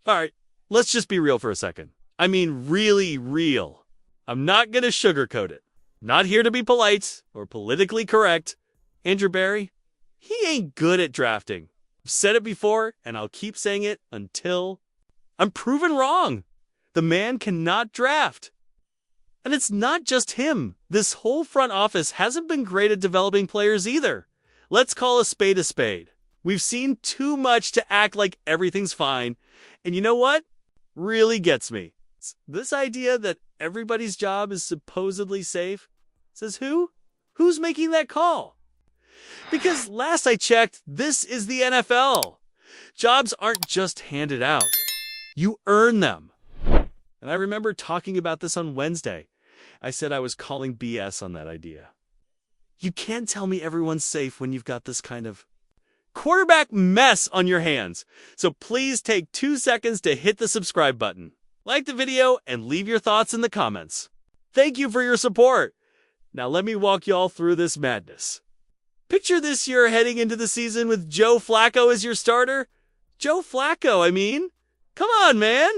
All right, let's just be real for a second. I mean, really real. I'm not going to sugarcoat it. Not here to be polite or politically correct. Andrew Barry, he ain't good at drafting. I've said it before, and I'll keep saying it until I'm proven wrong. The man cannot draft. And it's not just him. This whole front office hasn't been great at developing players either. Let's call a spade a spade. We've seen too much to act like everything's fine. And you know what? Really gets me. This idea that everybody's job is supposedly safe. Says who? Who's making that call? Because last I checked, this is the NFL. Jobs aren't just handed out. You earn them. And I remember talking about this on Wednesday. I said I was calling BS on that idea. You can't tell me everyone's safe when you've got this kind of quarterback mess on your hands. So please take 2 seconds to hit the subscribe button. Like the video and leave your thoughts in the comments. Thank you for your support. Now let me walk y'all through this madness. Picture this year heading into the season with Joe Flacco as your starter. Joe Flacco, I mean. Come on, man.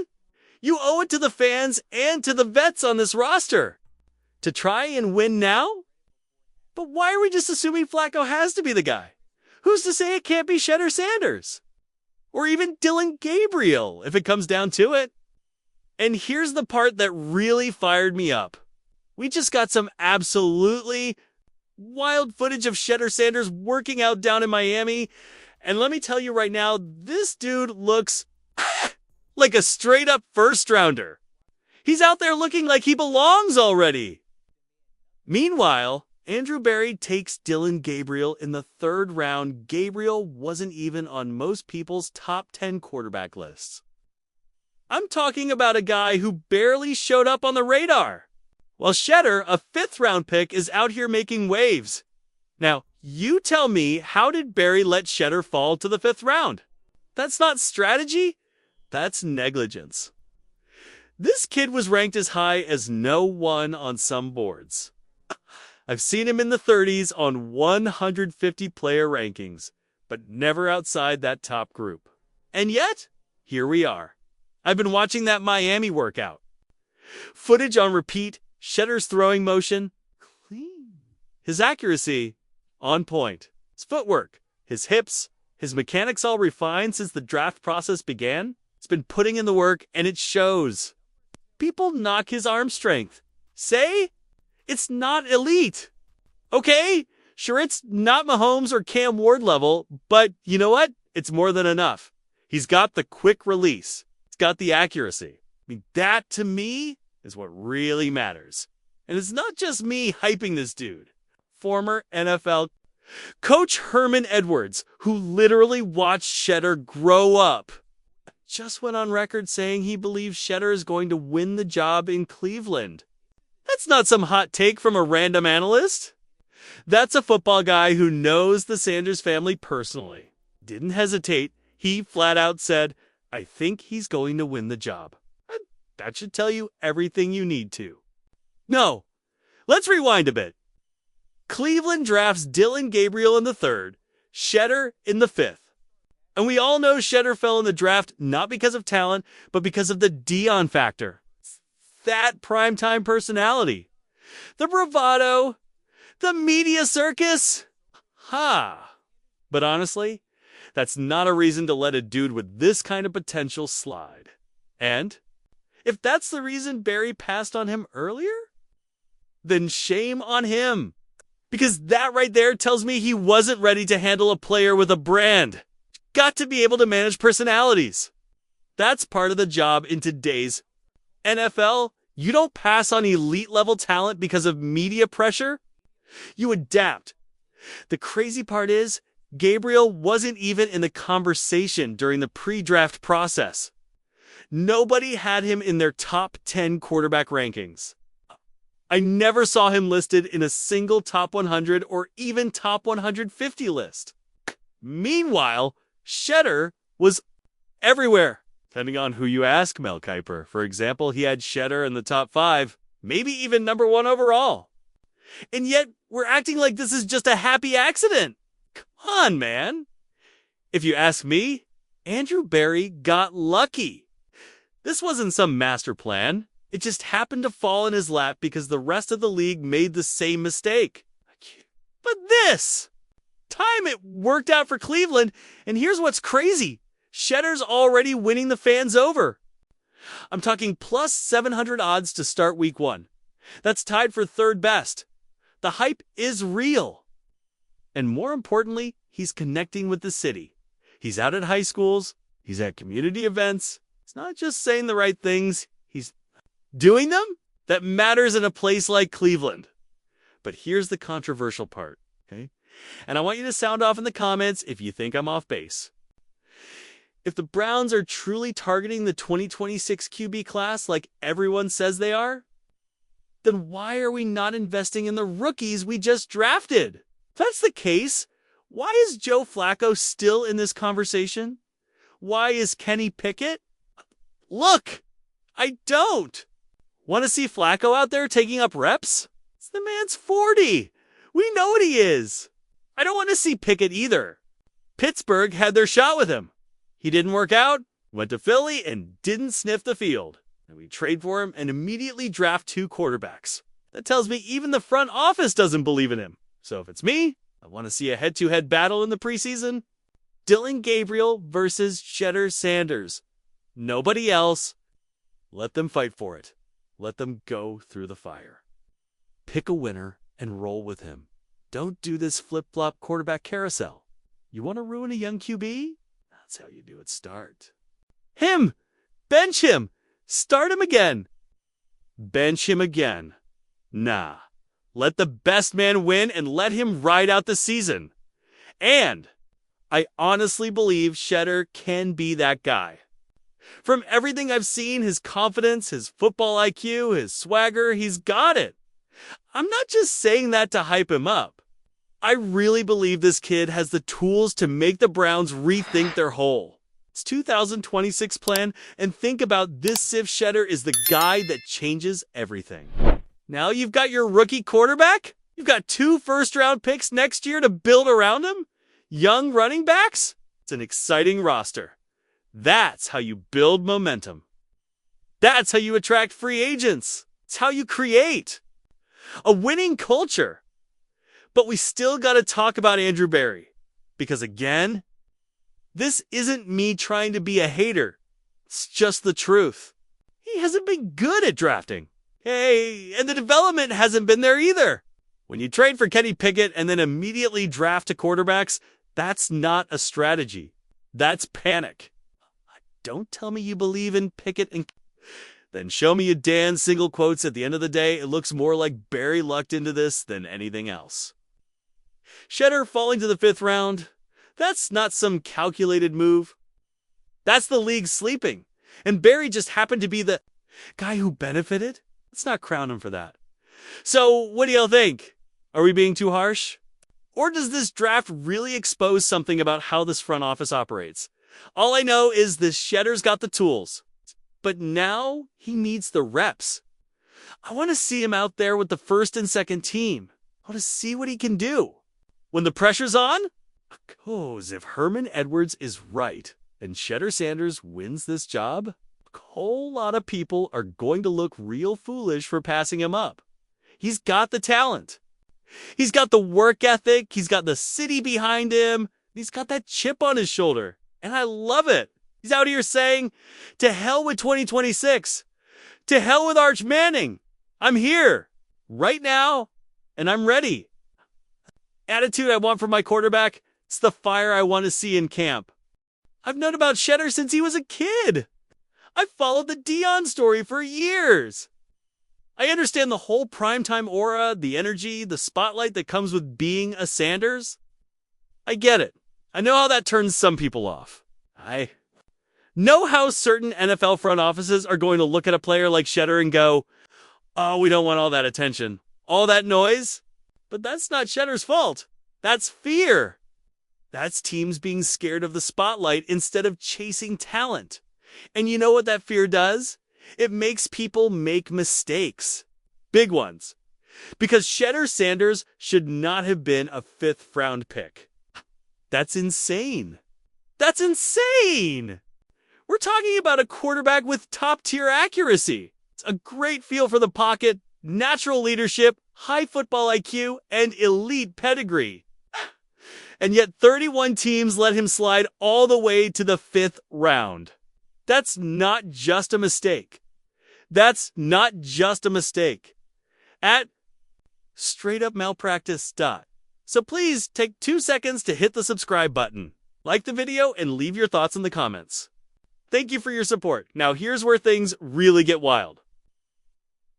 You owe it to the fans and to the vets on this roster to try and win now? But why are we just assuming Flacco has to be the guy? Who's to say it can't be Shedeur Sanders? Or even Dillon Gabriel, if it comes down to it. And here's the part that really fired me up. We just got some absolutely wild footage of Shedeur Sanders working out down in Miami. And let me tell you right now, this dude looks like a straight-up first-rounder. He's out there looking like he belongs already. Meanwhile, Andrew Barry takes Dillon Gabriel in the 3rd round. Gabriel wasn't even on most people's top 10 quarterback lists. I'm talking about a guy who barely showed up on the radar. While Shedeur, a 5th round pick, is out here making waves. Now, you tell me, how did Barry let Shedeur fall to the 5th round? That's not strategy. That's negligence. This kid was ranked as high as no one on some boards. I've seen him in the 30s on 150 player rankings, but never outside that top group. And yet, here we are. I've been watching that Miami workout. Footage on repeat, Shedeur's throwing motion, clean. His accuracy, on point. His footwork, his hips, his mechanics all refined since the draft process began. He's been putting in the work, and it shows. People knock his arm strength. Say, it's not elite. Okay, sure, it's not Mahomes or Cam Ward level, but you know what? It's more than enough. He's got the quick release. He's got the accuracy. I mean, that to me is what really matters. And it's not just me hyping this dude. Former NFL coach Herman Edwards, who literally watched Shedeur grow up, just went on record saying he believes Shedeur is going to win the job in Cleveland. That's not some hot take from a random analyst. That's a football guy who knows the Sanders family personally. Didn't hesitate. He flat out said, I think he's going to win the job. That should tell you everything you need to. No, let's rewind a bit. Cleveland drafts Dillon Gabriel in the 3rd, Shedeur in the 5th. And we all know Shedeur fell in the draft not because of talent, but because of the Dion factor. That primetime personality. The bravado. The media circus. Ha! But honestly, that's not a reason to let a dude with this kind of potential slide. And if that's the reason Barry passed on him earlier, then shame on him. Because that right there tells me he wasn't ready to handle a player with a brand. Got to be able to manage personalities. That's part of the job in today's NFL. You don't pass on elite level talent because of media pressure. You adapt. The crazy part is, Gabriel wasn't even in the conversation during the pre-draft process. Nobody had him in their top 10 quarterback rankings. I never saw him listed in a single top 100 or even top 150 list. Meanwhile, Shedeur was everywhere. Depending on who you ask, Mel Kiper. For example, he had Shedeur in the top 5, maybe even number 1 overall. And yet, we're acting like this is just a happy accident. Come on, man. If you ask me, Andrew Barry got lucky. This wasn't some master plan. It just happened to fall in his lap because the rest of the league made the same mistake. But this time it worked out for Cleveland, and here's what's crazy. Shedeur's already winning the fans over. I'm talking plus 700 odds to start week 1. That's tied for third best. The hype is real. And more importantly, he's connecting with the city. He's out at high schools. He's at community events. He's not just saying the right things. He's doing them. That matters in a place like Cleveland. But here's the controversial part, okay? And I want you to sound off in the comments if you think I'm off base. If the Browns are truly targeting the 2026 QB class like everyone says they are, then why are we not investing in the rookies we just drafted? If that's the case, why is Joe Flacco still in this conversation? Why is Kenny Pickett? Look, I don't. Want to see Flacco out there taking up reps? The man's 40. We know what he is. I don't want to see Pickett either. Pittsburgh had their shot with him. He didn't work out, went to Philly, and didn't sniff the field. And we trade for him and immediately draft 2 quarterbacks. That tells me even the front office doesn't believe in him. So if it's me, I want to see a head-to-head battle in the preseason. Dillon Gabriel versus Shedeur Sanders. Nobody else. Let them fight for it. Let them go through the fire. Pick a winner and roll with him. Don't do this flip-flop quarterback carousel. You want to ruin a young QB? That's how you do it. Start him. Bench him. Start him again. Bench him again. Nah. Let the best man win and let him ride out the season. And I honestly believe Shedeur can be that guy. From everything I've seen, his confidence, his football IQ, his swagger, he's got it. I'm not just saying that to hype him up. I really believe this kid has the tools to make the Browns rethink their whole 2026 plan and think about this if Shedeur is the guy that changes everything. Now you've got your rookie quarterback. You've got 2 first-round picks next year to build around him. Young running backs. It's an exciting roster. That's how you build momentum. That's how you attract free agents. It's how you create a winning culture. But we still got to talk about Andrew Berry. Because again, this isn't me trying to be a hater. It's just the truth. He hasn't been good at drafting. Hey, and the development hasn't been there either. When you trade for Kenny Pickett and then immediately draft 2 quarterbacks, that's not a strategy. That's panic. Don't tell me you believe in Pickett and then show me a Dan single quotes at the end of the day. It looks more like Berry lucked into this than anything else. Shedeur falling to the 5th round, that's not some calculated move. That's the league sleeping. And Berry just happened to be the guy who benefited. Let's not crown him for that. So what do y'all think? Are we being too harsh? Or does this draft really expose something about how this front office operates? All I know is this Shedeur's got the tools. But now he needs the reps. I want to see him out there with the first and second team. I want to see what he can do. When the pressure's on, because if Herman Edwards is right and Shedeur Sanders wins this job, a whole lot of people are going to look real foolish for passing him up. He's got the talent. He's got the work ethic. He's got the city behind him. He's got that chip on his shoulder. And I love it. He's out here saying, to hell with 2026. To hell with Arch Manning. I'm here right now and I'm ready. Attitude I want from my quarterback, it's the fire I want to see in camp. I've known about Shedeur since he was a kid. I've followed the Dion story for years. I understand the whole primetime aura, the energy, the spotlight that comes with being a Sanders. I get it. I know how that turns some people off. I know how certain NFL front offices are going to look at a player like Shedeur and go, oh, we don't want all that attention, all that noise. But that's not Shedeur's fault. That's fear. That's teams being scared of the spotlight instead of chasing talent. And you know what that fear does? It makes people make mistakes. Big ones. Because Shedeur Sanders should not have been a 5th round pick. That's insane. That's insane. We're talking about a quarterback with top-tier accuracy. It's a great feel for the pocket, natural leadership, high football IQ, and elite pedigree. And yet 31 teams let him slide all the way to the 5th round. That's not just a mistake. That's not just a mistake. At straight up malpractice. So please take 2 seconds to hit the subscribe button, like the video, and leave your thoughts in the comments. Thank you for your support. Now here's where things really get wild.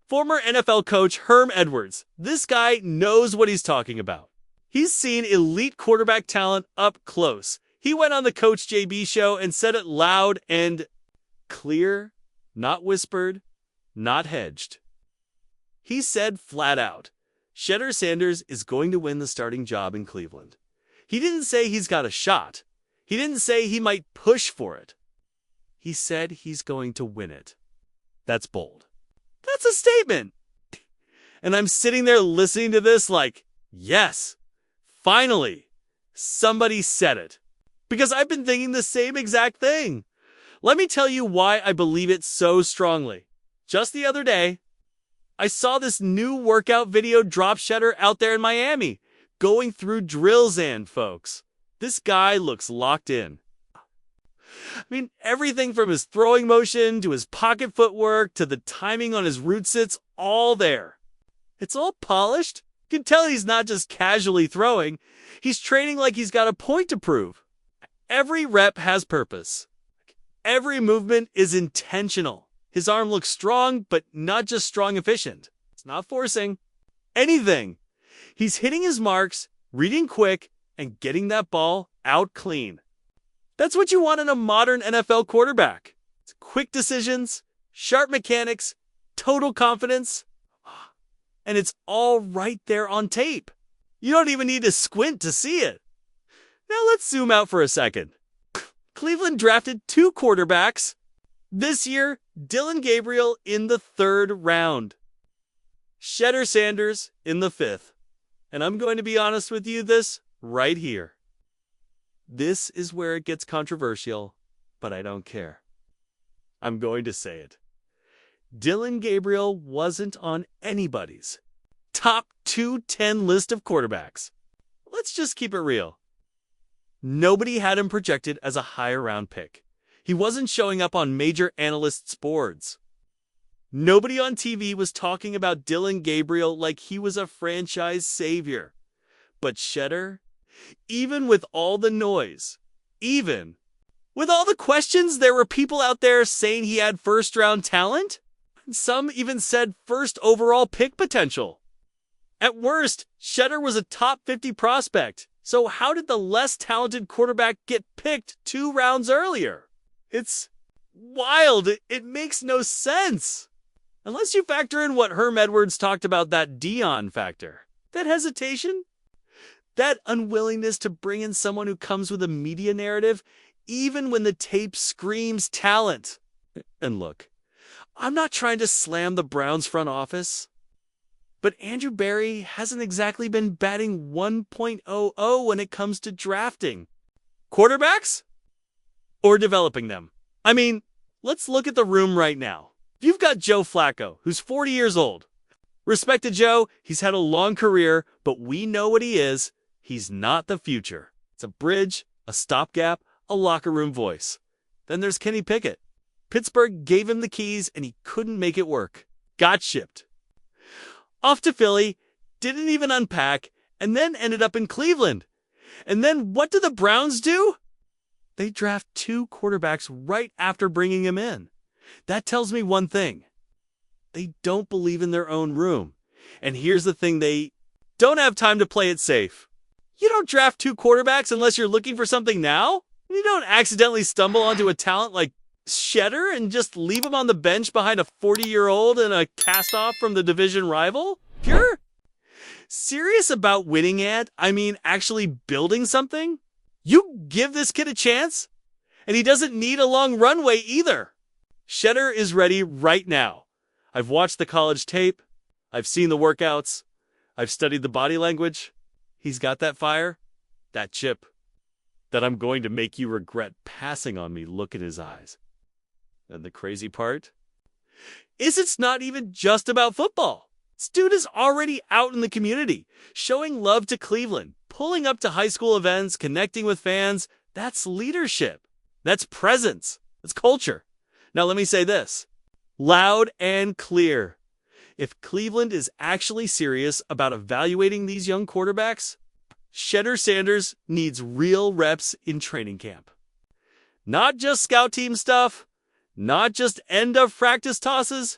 Former NFL coach Herm Edwards. This guy knows what he's talking about. He's seen elite quarterback talent up close. He went on the Coach JB show and said it loud and clear, not whispered, not hedged. He said flat out, Shedeur Sanders is going to win the starting job in Cleveland. He didn't say he's got a shot. He didn't say he might push for it. He said he's going to win it. That's bold. That's a statement. And I'm sitting there listening to this like, yes, finally, somebody said it. Because I've been thinking the same exact thing. Let me tell you why I believe it so strongly. Just the other day, I saw this new workout video drop Shedeur out there in Miami, going through drills and folks. This guy looks locked in. I mean, everything from his throwing motion to his pocket footwork to the timing on his root sits, all there. It's all polished. You can tell he's not just casually throwing. He's training like he's got a point to prove. Every rep has purpose. Every movement is intentional. His arm looks strong, but not just strong efficient. It's not forcing anything. He's hitting his marks, reading quick, and getting that ball out clean. That's what you want in a modern NFL quarterback. It's quick decisions, sharp mechanics, total confidence, and it's all right there on tape. You don't even need to squint to see it. Now let's zoom out for a second. Cleveland drafted 2 quarterbacks. This year, Dillon Gabriel in the 3rd round. Shedeur Sanders in the 5th. And I'm going to be honest with you this right here. This is where it gets controversial, but I don't care. I'm going to say it. Dillon Gabriel wasn't on anybody's top 210 list of quarterbacks. Let's just keep it real. Nobody had him projected as a higher round pick. He wasn't showing up on major analysts' boards. Nobody on TV was talking about Dillon Gabriel like he was a franchise savior. But Shedeur, even with all the noise, even with all the questions, there were people out there saying he had first-round talent. Some even said first overall pick potential. At worst, Shedeur was a top 50 prospect. So how did the less talented quarterback get picked 2 rounds earlier? It's wild. It makes no sense. Unless you factor in what Herm Edwards talked about, that Dion factor. That hesitation? That unwillingness to bring in someone who comes with a media narrative, even when the tape screams talent. And look, I'm not trying to slam the Browns front office, but Andrew Berry hasn't exactly been batting 1.00 when it comes to drafting quarterbacks or developing them. I mean, let's look at the room right now. You've got Joe Flacco, who's 40 years old. Respect to Joe, he's had a long career, but we know what he is. He's not the future. It's a bridge, a stopgap, a locker room voice. Then there's Kenny Pickett. Pittsburgh gave him the keys and he couldn't make it work. Got shipped. Off to Philly, didn't even unpack, and then ended up in Cleveland. And then what do the Browns do? They draft 2 quarterbacks right after bringing him in. That tells me one thing. They don't believe in their own room. And here's the thing, they don't have time to play it safe. You don't draft 2 quarterbacks unless you're looking for something now. You don't accidentally stumble onto a talent like Shedeur and just leave him on the bench behind a 40-year-old and a cast-off from the division rival. If you're serious about winning actually building something, you give this kid a chance, and he doesn't need a long runway either. Shedeur is ready right now. I've watched the college tape. I've seen the workouts. I've studied the body language. He's got that fire, that chip, that I'm going to make you regret passing on me look in his eyes. And the crazy part is it's not even just about football. This dude is already out in the community, showing love to Cleveland, pulling up to high school events, connecting with fans. That's leadership. That's presence. That's culture. Now let me say this, loud and clear. If Cleveland is actually serious about evaluating these young quarterbacks, Shedeur Sanders needs real reps in training camp. Not just scout team stuff, not just end of practice tosses.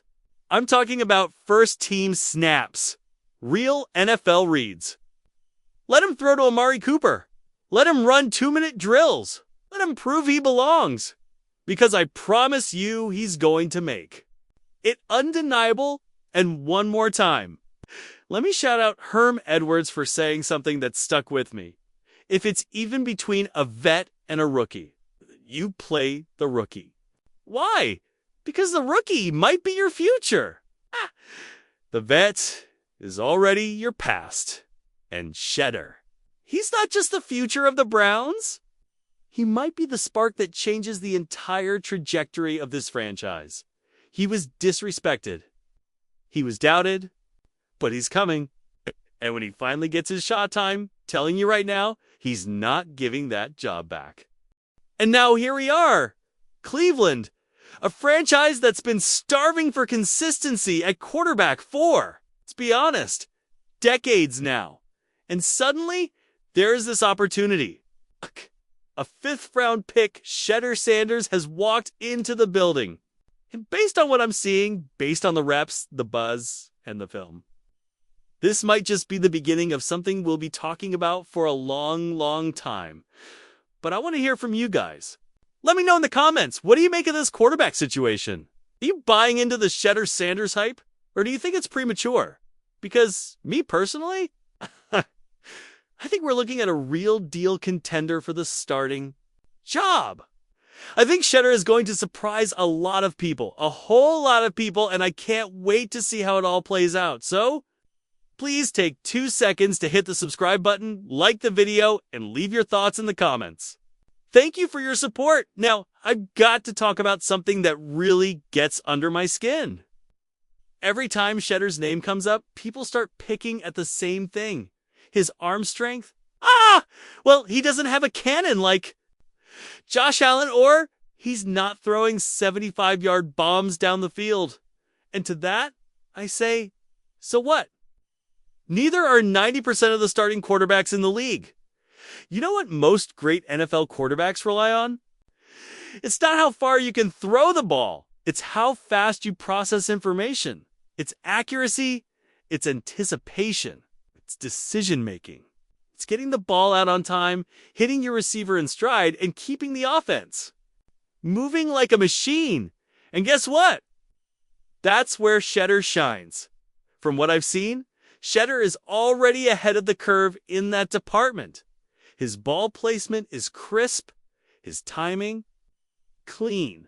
I'm talking about first team snaps, real NFL reads. Let him throw to Amari Cooper. Let him run 2-minute drills. Let him prove he belongs. Because I promise you he's going to make it undeniable. And one more time, let me shout out Herm Edwards for saying something that stuck with me. If it's even between a vet and a rookie, you play the rookie. Why? Because the rookie might be your future. The vet is already your past. And Shedeur, he's not just the future of the Browns. He might be the spark that changes the entire trajectory of this franchise. He was disrespected. He was doubted, but he's coming. And when he finally gets his shot time, telling you right now, he's not giving that job back. And now here we are, Cleveland, a franchise that's been starving for consistency at quarterback for, let's be honest, decades now. And suddenly, there is this opportunity. A 5th-round pick, Shedeur Sanders, has walked into the building. And based on what I'm seeing, based on the reps, the buzz, and the film, this might just be the beginning of something we'll be talking about for a long, long time. But I want to hear from you guys. Let me know in the comments, what do you make of this quarterback situation? Are you buying into the Shedeur Sanders hype? Or do you think it's premature? Because, me personally, I think we're looking at a real deal contender for the starting job. I think Shedeur is going to surprise a lot of people, a whole lot of people, and I can't wait to see how it all plays out. So, please take 2 seconds to hit the subscribe button, like the video, and leave your thoughts in the comments. Thank you for your support. Now, I've got to talk about something that really gets under my skin. Every time Shedeur's name comes up, people start picking at the same thing. His arm strength? Well, he doesn't have a cannon like Josh Allen, or he's not throwing 75-yard bombs down the field. And to that, I say, so what? Neither are 90% of the starting quarterbacks in the league. You know what most great NFL quarterbacks rely on? It's not how far you can throw the ball. It's how fast you process information. It's accuracy. It's anticipation. It's decision-making. It's getting the ball out on time, hitting your receiver in stride, and keeping the offense moving like a machine. And guess what? That's where Shedeur shines. From what I've seen, Shedeur is already ahead of the curve in that department. His ball placement is crisp, his timing, clean.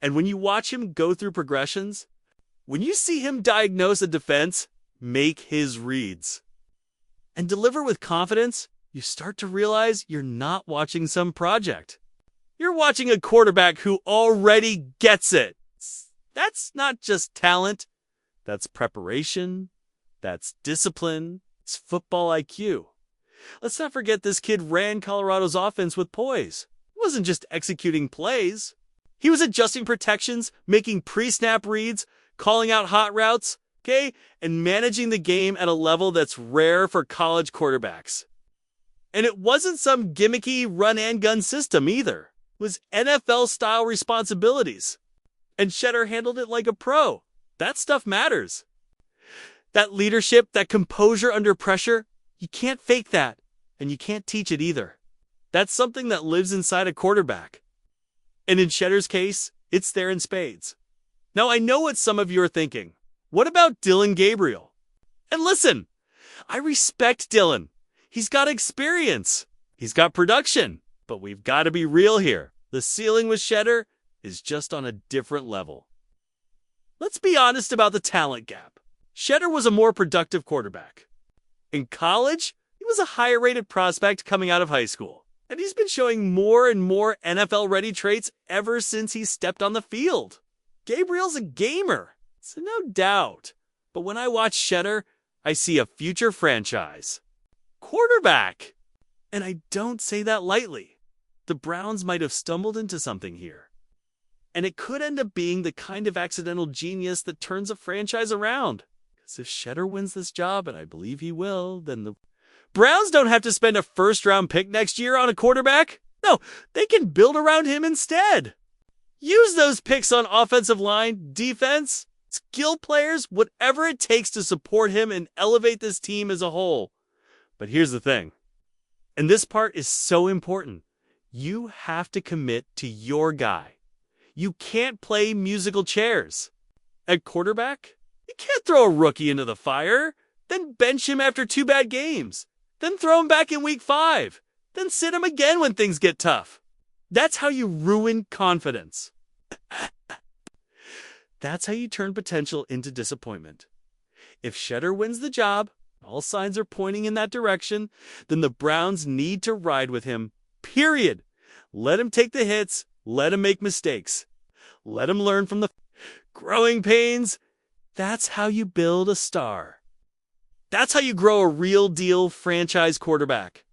And when you watch him go through progressions, when you see him diagnose a defense, make his reads, and deliver with confidence, you start to realize you're not watching some project. You're watching a quarterback who already gets it. That's not just talent. That's preparation. That's discipline. It's football IQ. Let's not forget this kid ran Colorado's offense with poise. He wasn't just executing plays. He was adjusting protections, making pre-snap reads, calling out hot routes, and managing the game at a level that's rare for college quarterbacks. And it wasn't some gimmicky run-and-gun system either. It was NFL-style responsibilities. And Shedeur handled it like a pro. That stuff matters. That leadership, that composure under pressure, you can't fake that. And you can't teach it either. That's something that lives inside a quarterback. And in Shedeur's case, it's there in spades. Now, I know what some of you are thinking. What about Dillon Gabriel? And listen, I respect Dillon. He's got experience. He's got production. But we've got to be real here. The ceiling with Shedeur is just on a different level. Let's be honest about the talent gap. Shedeur was a more productive quarterback. In college, he was a higher-rated prospect coming out of high school. And he's been showing more and more NFL-ready traits ever since he stepped on the field. Gabriel's a gamer, so no doubt. But when I watch Shedeur, I see a future franchise quarterback. And I don't say that lightly. The Browns might have stumbled into something here. And it could end up being the kind of accidental genius that turns a franchise around. Because if Shedeur wins this job, and I believe he will, then the Browns don't have to spend a first-round pick next year on a quarterback. No, they can build around him instead. Use those picks on offensive line, defense, skill players, whatever it takes to support him and elevate this team as a whole. But here's the thing, and this part is so important. You have to commit to your guy. You can't play musical chairs. At quarterback, you can't throw a rookie into the fire, then bench him after 2 bad games, then throw him back in week 5, then sit him again when things get tough. That's how you ruin confidence. That's how you turn potential into disappointment. If Shedeur wins the job, all signs are pointing in that direction, then the Browns need to ride with him, period. Let him take the hits, let him make mistakes. Let him learn from the growing pains. That's how you build a star. That's how you grow a real deal franchise quarterback.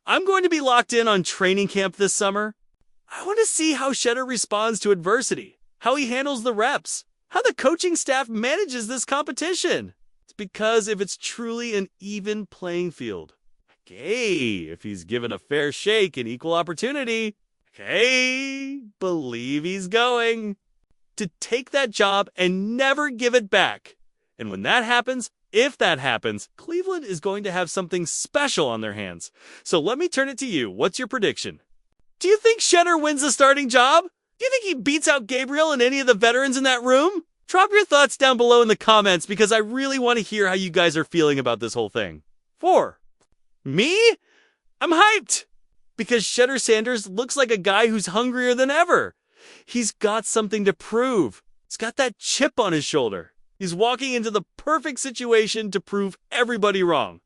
I'm going to be locked in on training camp this summer. I want to see how Shedeur responds to adversity, how he handles the reps, how the coaching staff manages this competition. It's because if it's truly an even playing field, okay, if he's given a fair shake and equal opportunity, okay, believe he's going to take that job and never give it back. And when that happens, if that happens, Cleveland is going to have something special on their hands. So let me turn it to you. What's your prediction? Do you think Shedeur wins the starting job? Do you think he beats out Gabriel and any of the veterans in that room? Drop your thoughts down below in the comments because I really want to hear how you guys are feeling about this whole thing. 4. Me? I'm hyped because Shedeur Sanders looks like a guy who's hungrier than ever. He's got something to prove. He's got that chip on his shoulder. He's walking into the perfect situation to prove everybody wrong.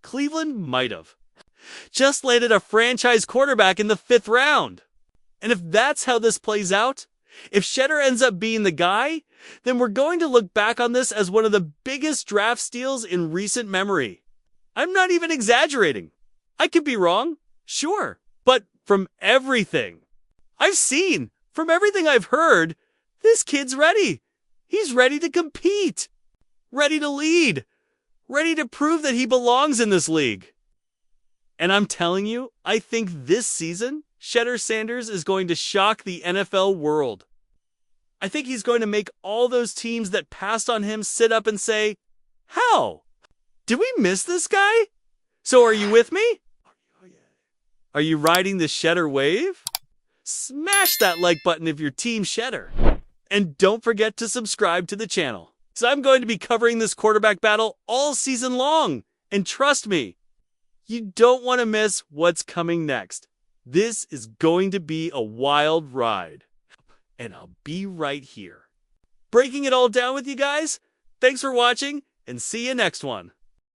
Cleveland might have just landed a franchise quarterback in the 5th round. And if that's how this plays out, if Shedeur ends up being the guy, then we're going to look back on this as one of the biggest draft steals in recent memory. I'm not even exaggerating. I could be wrong, sure, but from everything I've seen, from everything I've heard, this kid's ready. He's ready to compete, ready to lead, ready to prove that he belongs in this league. And I'm telling you, I think this season, Shedeur Sanders is going to shock the NFL world. I think he's going to make all those teams that passed on him sit up and say, how? Did we miss this guy? So are you with me? Are you riding the Shedeur wave? Smash that like button if you're Team Shedeur. And don't forget to subscribe to the channel. So I'm going to be covering this quarterback battle all season long. And trust me, you don't want to miss what's coming next. This is going to be a wild ride. And I'll be right here, breaking it all down with you guys. Thanks for watching, and see you next one.